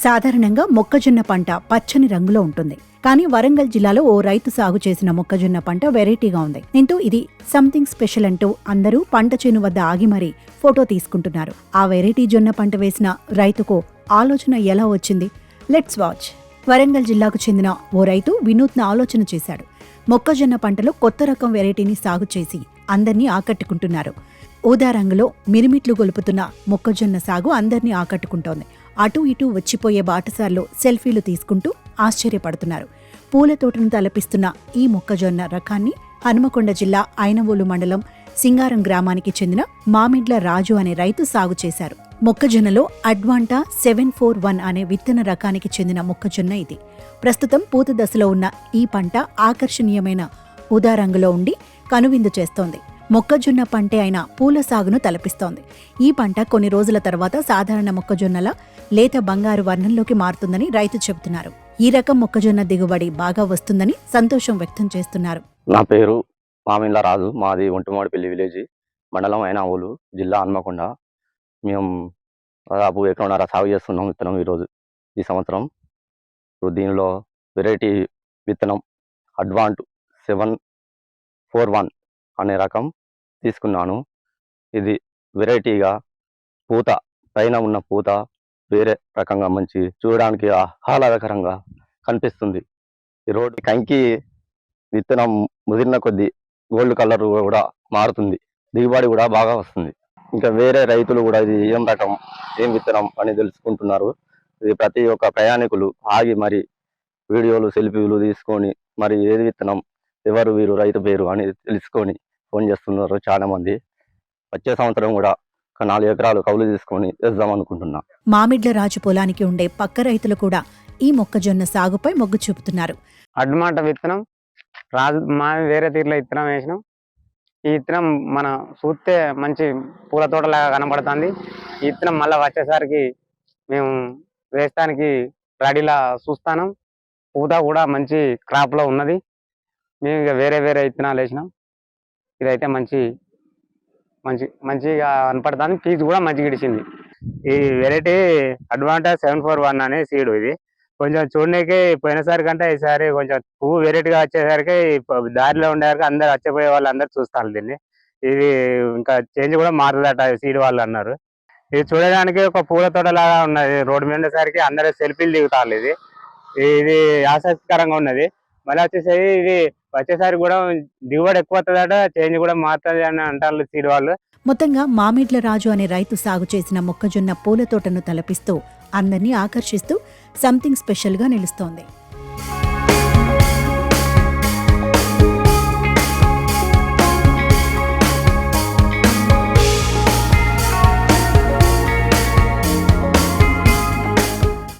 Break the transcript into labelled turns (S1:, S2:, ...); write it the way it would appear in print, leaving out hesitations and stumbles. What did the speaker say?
S1: సాధారణంగా మొక్కజొన్న పంట పచ్చని రంగులో ఉంటుంది. కానీ వరంగల్ జిల్లాలో ఓ రైతు సాగు చేసిన మొక్కజొన్న పంట వెరైటీగా ఉంది. దీంతో ఇది సంథింగ్ స్పెషల్ అంటూ అందరూ పంట చేను వద్ద ఆగి మరీ ఫోటో తీసుకుంటున్నారు. ఆ వెరైటీ జొన్న పంట వేసిన రైతుకు ఆలోచన ఎలా వచ్చింది? Let's watch. వరంగల్ జిల్లాకు చెందిన ఓ రైతు వినూత్న ఆలోచన చేశాడు. మొక్కజొన్న పంటలో కొత్త రకం వెరైటీని సాగు చేసి అందర్నీ ఆకట్టుకుంటున్నారు. ఊదా రంగులో మిరిమిట్లు గొలుపుతున్న మొక్కజొన్న సాగు అందర్నీ ఆకట్టుకుంటోంది. అటూ ఇటూ వచ్చిపోయే బాటసార్లు సెల్ఫీలు తీసుకుంటూ ఆశ్చర్యపడుతున్నారు. పూల తోటను తలపిస్తున్న ఈ మొక్కజొన్న రకాన్ని హనుమకొండ జిల్లా ఐనవోలు మండలం సింగారం గ్రామానికి చెందిన మామిడ్ల రాజు అనే రైతు సాగు చేశారు. మొక్కజొన్నలో అడ్వాంటా 741 అనే విత్తన రకానికి చెందిన మొక్కజొన్న ఇది. ప్రస్తుతం పూత దశలో ఉన్న ఈ పంట ఆకర్షణీయమైన ఊదా రంగులో ఉండి కనువిందు చేస్తోంది. మొక్కజొన్న పంటే అయిన పూల సాగును తలపిస్తోంది. ఈ పంట కొన్ని రోజుల తర్వాత సాధారణ మొక్కజొన్నల లేత బంగారు వర్ణంలోకి మారుతుందని రైతు చెబుతున్నారు. ఈ రకం మొక్కజొన్న దిగుబడి బాగా వస్తుందని సంతోషం వ్యక్తం చేస్తున్నారు.
S2: నా పేరు మామిళ్ళ రాజు. మాది ఒంటిమాడిపల్లి విలేజ్, మండలం ఐనవోలు, జిల్లా హన్మకొండ. మేము దాదాపు ఎకరన్నర సాగు చేస్తున్నాం విత్తనం ఈ సంవత్సరం. దీనిలో వెరైటీ విత్తనం అడ్వాంట్ 741 అనే రకం తీసుకున్నాను. ఇది వెరైటీగా పూత పైన ఉన్న పూత వేరే రకంగా మంచి చూడడానికి ఆహ్లాదకరంగా కనిపిస్తుంది. ఈ రోడ్డు కంకి విత్తనం ముదిరిన కొద్దీ గోల్డ్ కలర్ కూడా మారుతుంది. దిగుబడి కూడా బాగా వస్తుంది. ఇంకా వేరే రైతులు కూడా ఇది ఏం రకం, ఏం విత్తనం అని తెలుసుకుంటున్నారు. ఇది ప్రతి ఒక్క ప్రయాణికులు ఆగి మరి వీడియోలు సెల్ఫీలు తీసుకొని మరి ఏది విత్తనం, ఎవరు వీరు, రైతు పేరు అని తెలుసుకొని ఫోన్ చేస్తున్నారు చాలా మంది. వచ్చే సంవత్సరం కూడా 4 ఎకరాలు కౌలు తీసుకొని వేద్దాం అనుకుంటున్నా.
S1: మామిడ్ల రాజు పొలానికి ఉండే పక్క రైతులు కూడా ఈ మొక్కజొన్న సాగుపై మొగ్గు చూపుతున్నారు.
S3: అడ్మాట విత్తనం రాజు మా వేరే తీరులో విత్తనం వేసినాం. ఈ విత్తనం మన చూస్తే మంచి పూల తోటలాగా కనబడుతుంది. ఈ విత్తనం మళ్ళీ వచ్చేసరికి మేము వేస్తానికి రెడీలా చూస్తాను. పూత కూడా మంచి క్రాప్లో ఉన్నది. మేము ఇక వేరే విత్తనాలు వేసినాం. ఇదైతే మంచిగా కనపడుతుంది. ఫీజు కూడా మంచిగా ఇడిచింది. ఈ వెరైటీ అడ్వాంటా 741 అనే సీడ్. ఇది కొంచెం చూడడానికి పోయినసారి కంటే ఈసారి కొంచెం పువ్వు వెరైటీగా వచ్చేసరికి దారిలో ఉండేసరికి అందరు వచ్చిపోయే వాళ్ళు అందరు చూస్తారు దీన్ని. ఇది ఇంకా చేంజ్ కూడా మారుతుందట సీడ్ వాళ్ళు అన్నారు. ఇది చూడడానికి ఒక పూల తోటలాగా ఉన్నది. రోడ్డు మీద ఉండేసరికి అందరూ సెల్ఫీలు దిగుతారు. ఇది ఆసక్తికరంగా ఉన్నది. మళ్ళీ వచ్చేసరికి ఇది వచ్చేసరికి కూడా దిగుబడి ఎక్కువ వస్తుందట, చేంజ్ కూడా మారుతుంది అని అంటారు సీడ్ వాళ్ళు.
S1: మొత్తంగా మామిడ్ల రాజు అనే రైతు సాగు చేసిన మొక్కజొన్న పూల తోటను తలపిస్తూ అందర్నీ ఆకర్షిస్తూ సంథింగ్ స్పెషల్గా నిలుస్తోంది.